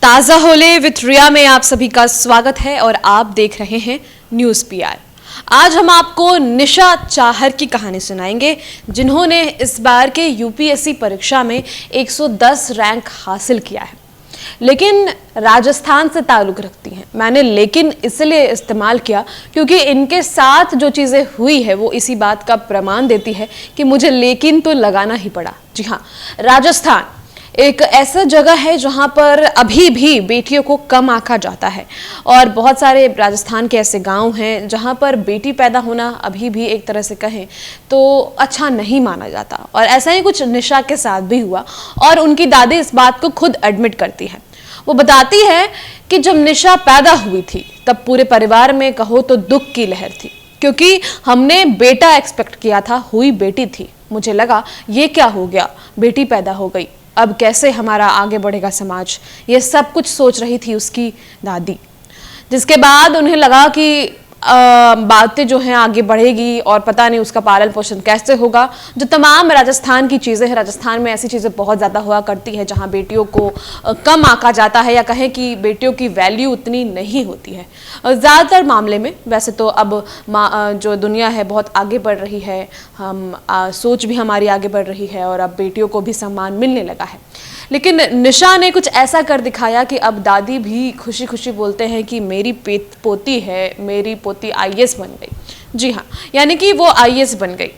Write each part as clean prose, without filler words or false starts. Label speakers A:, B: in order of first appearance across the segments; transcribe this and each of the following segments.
A: ताज़ा होले विथ रिया में आप सभी का स्वागत है और आप देख रहे हैं न्यूज़ पीआर। आज हम आपको निशा चाहर की कहानी सुनाएंगे, जिन्होंने इस बार के यूपीएससी परीक्षा में 110 रैंक हासिल किया है, लेकिन राजस्थान से ताल्लुक रखती हैं। मैंने लेकिन इसलिए इस्तेमाल किया क्योंकि इनके साथ जो चीज़ें हुई है वो इसी बात का प्रमाण देती है कि मुझे लेकिन तो लगाना ही पड़ा। जी हाँ, राजस्थान एक ऐसा जगह है जहां पर अभी भी बेटियों को कम आंका जाता है और बहुत सारे राजस्थान के ऐसे गांव हैं जहां पर बेटी पैदा होना अभी भी एक तरह से कहें तो अच्छा नहीं माना जाता। और ऐसा ही कुछ निशा के साथ भी हुआ और उनकी दादी इस बात को खुद एडमिट करती है। वो बताती है कि जब निशा पैदा हुई थी तब पूरे परिवार में कहो तो दुख की लहर थी, क्योंकि हमने बेटा एक्सपेक्ट किया था, हुई बेटी थी। मुझे लगा ये क्या हो गया, बेटी पैदा हो गई, अब कैसे हमारा आगे बढ़ेगा समाज, ये सब कुछ सोच रही थी उसकी दादी। जिसके बाद उन्हें लगा कि बातें जो हैं आगे बढ़ेगी और पता नहीं उसका पालन पोषण कैसे होगा। जो तमाम राजस्थान की चीज़ें हैं, राजस्थान में ऐसी चीज़ें बहुत ज़्यादा हुआ करती है जहां बेटियों को कम आंका जाता है या कहें कि बेटियों की वैल्यू उतनी नहीं होती है ज़्यादातर मामले में। वैसे तो अब जो दुनिया है बहुत आगे बढ़ रही है, हम सोच भी हमारी आगे बढ़ रही है और अब बेटियों को भी सम्मान मिलने लगा है। लेकिन निशा ने कुछ ऐसा कर दिखाया कि अब दादी भी खुशी खुशी बोलते हैं कि मेरी पोती है, मेरी पोती आईएएस बन गई। जी हाँ, यानी कि वो आईएएस बन गई।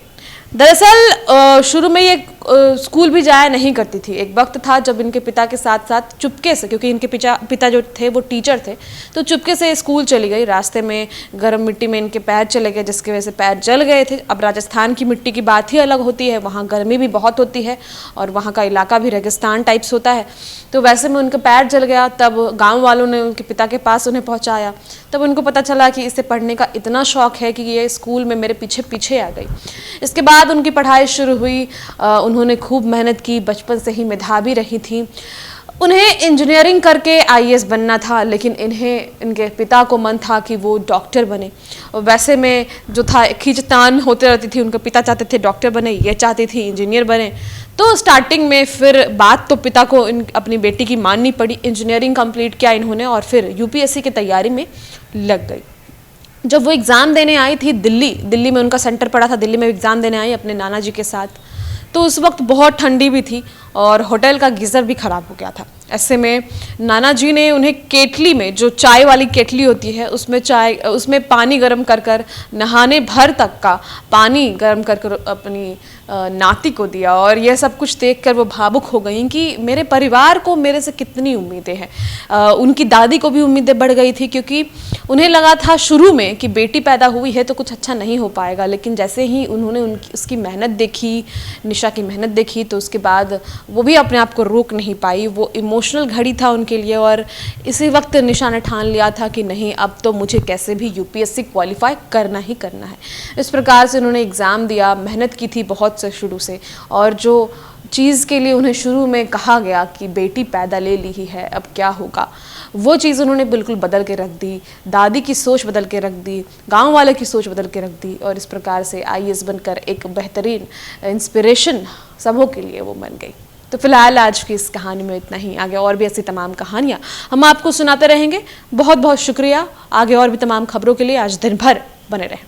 A: दरअसल शुरू में ये स्कूल भी जाया नहीं करती थी। एक वक्त था जब इनके पिता के साथ साथ चुपके से, क्योंकि इनके पिता जो थे वो टीचर थे, तो चुपके से स्कूल चली गई। रास्ते में गर्म मिट्टी में इनके पैर चले गए, जिसकी वजह से पैर जल गए थे। अब राजस्थान की मिट्टी की बात ही अलग होती है, वहाँ गर्मी भी बहुत होती है और वहाँ का इलाका भी रेगिस्तान टाइप्स होता है। तो वैसे में उनका पैर जल गया। तब गाँव वालों ने उनके पिता के पास उन्हें पहुँचाया। तब उनको पता चला कि इसे पढ़ने का इतना शौक है कि ये स्कूल में मेरे पीछे पीछे आ गई। इसके बाद उनकी पढ़ाई शुरू हुई। उन्होंने खूब मेहनत की, बचपन से ही मेधावी रही थी। उन्हें इंजीनियरिंग करके आईएएस बनना था, लेकिन इनके पिता को मन था कि वो डॉक्टर बने। और वैसे में जो था खींचतान होते रहती थी, उनके पिता चाहते थे डॉक्टर बने, ये चाहती थी इंजीनियर बने। तो स्टार्टिंग में फिर बात तो पिता को अपनी बेटी की माननी पड़ी। इंजीनियरिंग कंप्लीट किया इन्होंने और फिर यूपीएससी की तैयारी में लग गई। जब वो एग्ज़ाम देने आई थी दिल्ली में उनका सेंटर पड़ा था, दिल्ली में एग्ज़ाम देने आई अपने नाना जी के साथ, तो उस वक्त बहुत ठंडी भी थी और होटल का गीज़र भी ख़राब हो गया था। ऐसे में नाना जी ने उन्हें केटली में, जो चाय वाली केटली होती है, उसमें पानी गर्म कर नहाने भर तक का पानी गर्म कर अपनी नाती को दिया। और यह सब कुछ देखकर वो भावुक हो गई कि मेरे परिवार को मेरे से कितनी उम्मीदें हैं। उनकी दादी को भी उम्मीदें बढ़ गई थी, क्योंकि उन्हें लगा था शुरू में कि बेटी पैदा हुई है तो कुछ अच्छा नहीं हो पाएगा। लेकिन जैसे ही उन्होंने उसकी मेहनत देखी, निशा की मेहनत देखी, तो उसके बाद वो भी अपने आप को रोक नहीं पाई। वो इमोशनल घड़ी था उनके लिए और इसी वक्त निशा ने ठान लिया था कि नहीं, अब तो मुझे कैसे भी यूपीएससी क्वालिफाई करना ही करना है। इस प्रकार से उन्होंने एग्ज़ाम दिया, मेहनत की थी बहुत से शुरू से, और जो चीज़ के लिए उन्हें शुरू में कहा गया कि बेटी पैदा ले ली ही है, अब क्या होगा, वो चीज़ उन्होंने बिल्कुल बदल के रख दी। दादी की सोच बदल के रख दी, गांव वाले की सोच बदल के रख दी और इस प्रकार से आईएएस बनकर एक बेहतरीन इंस्पिरेशन सबों के लिए वो बन गई। तो फिलहाल आज की इस कहानी में इतना ही। आगे और भी ऐसी तमाम कहानियाँ हम आपको सुनाते रहेंगे। बहुत बहुत शुक्रिया। आगे और भी तमाम खबरों के लिए आज दिन भर बने रहें।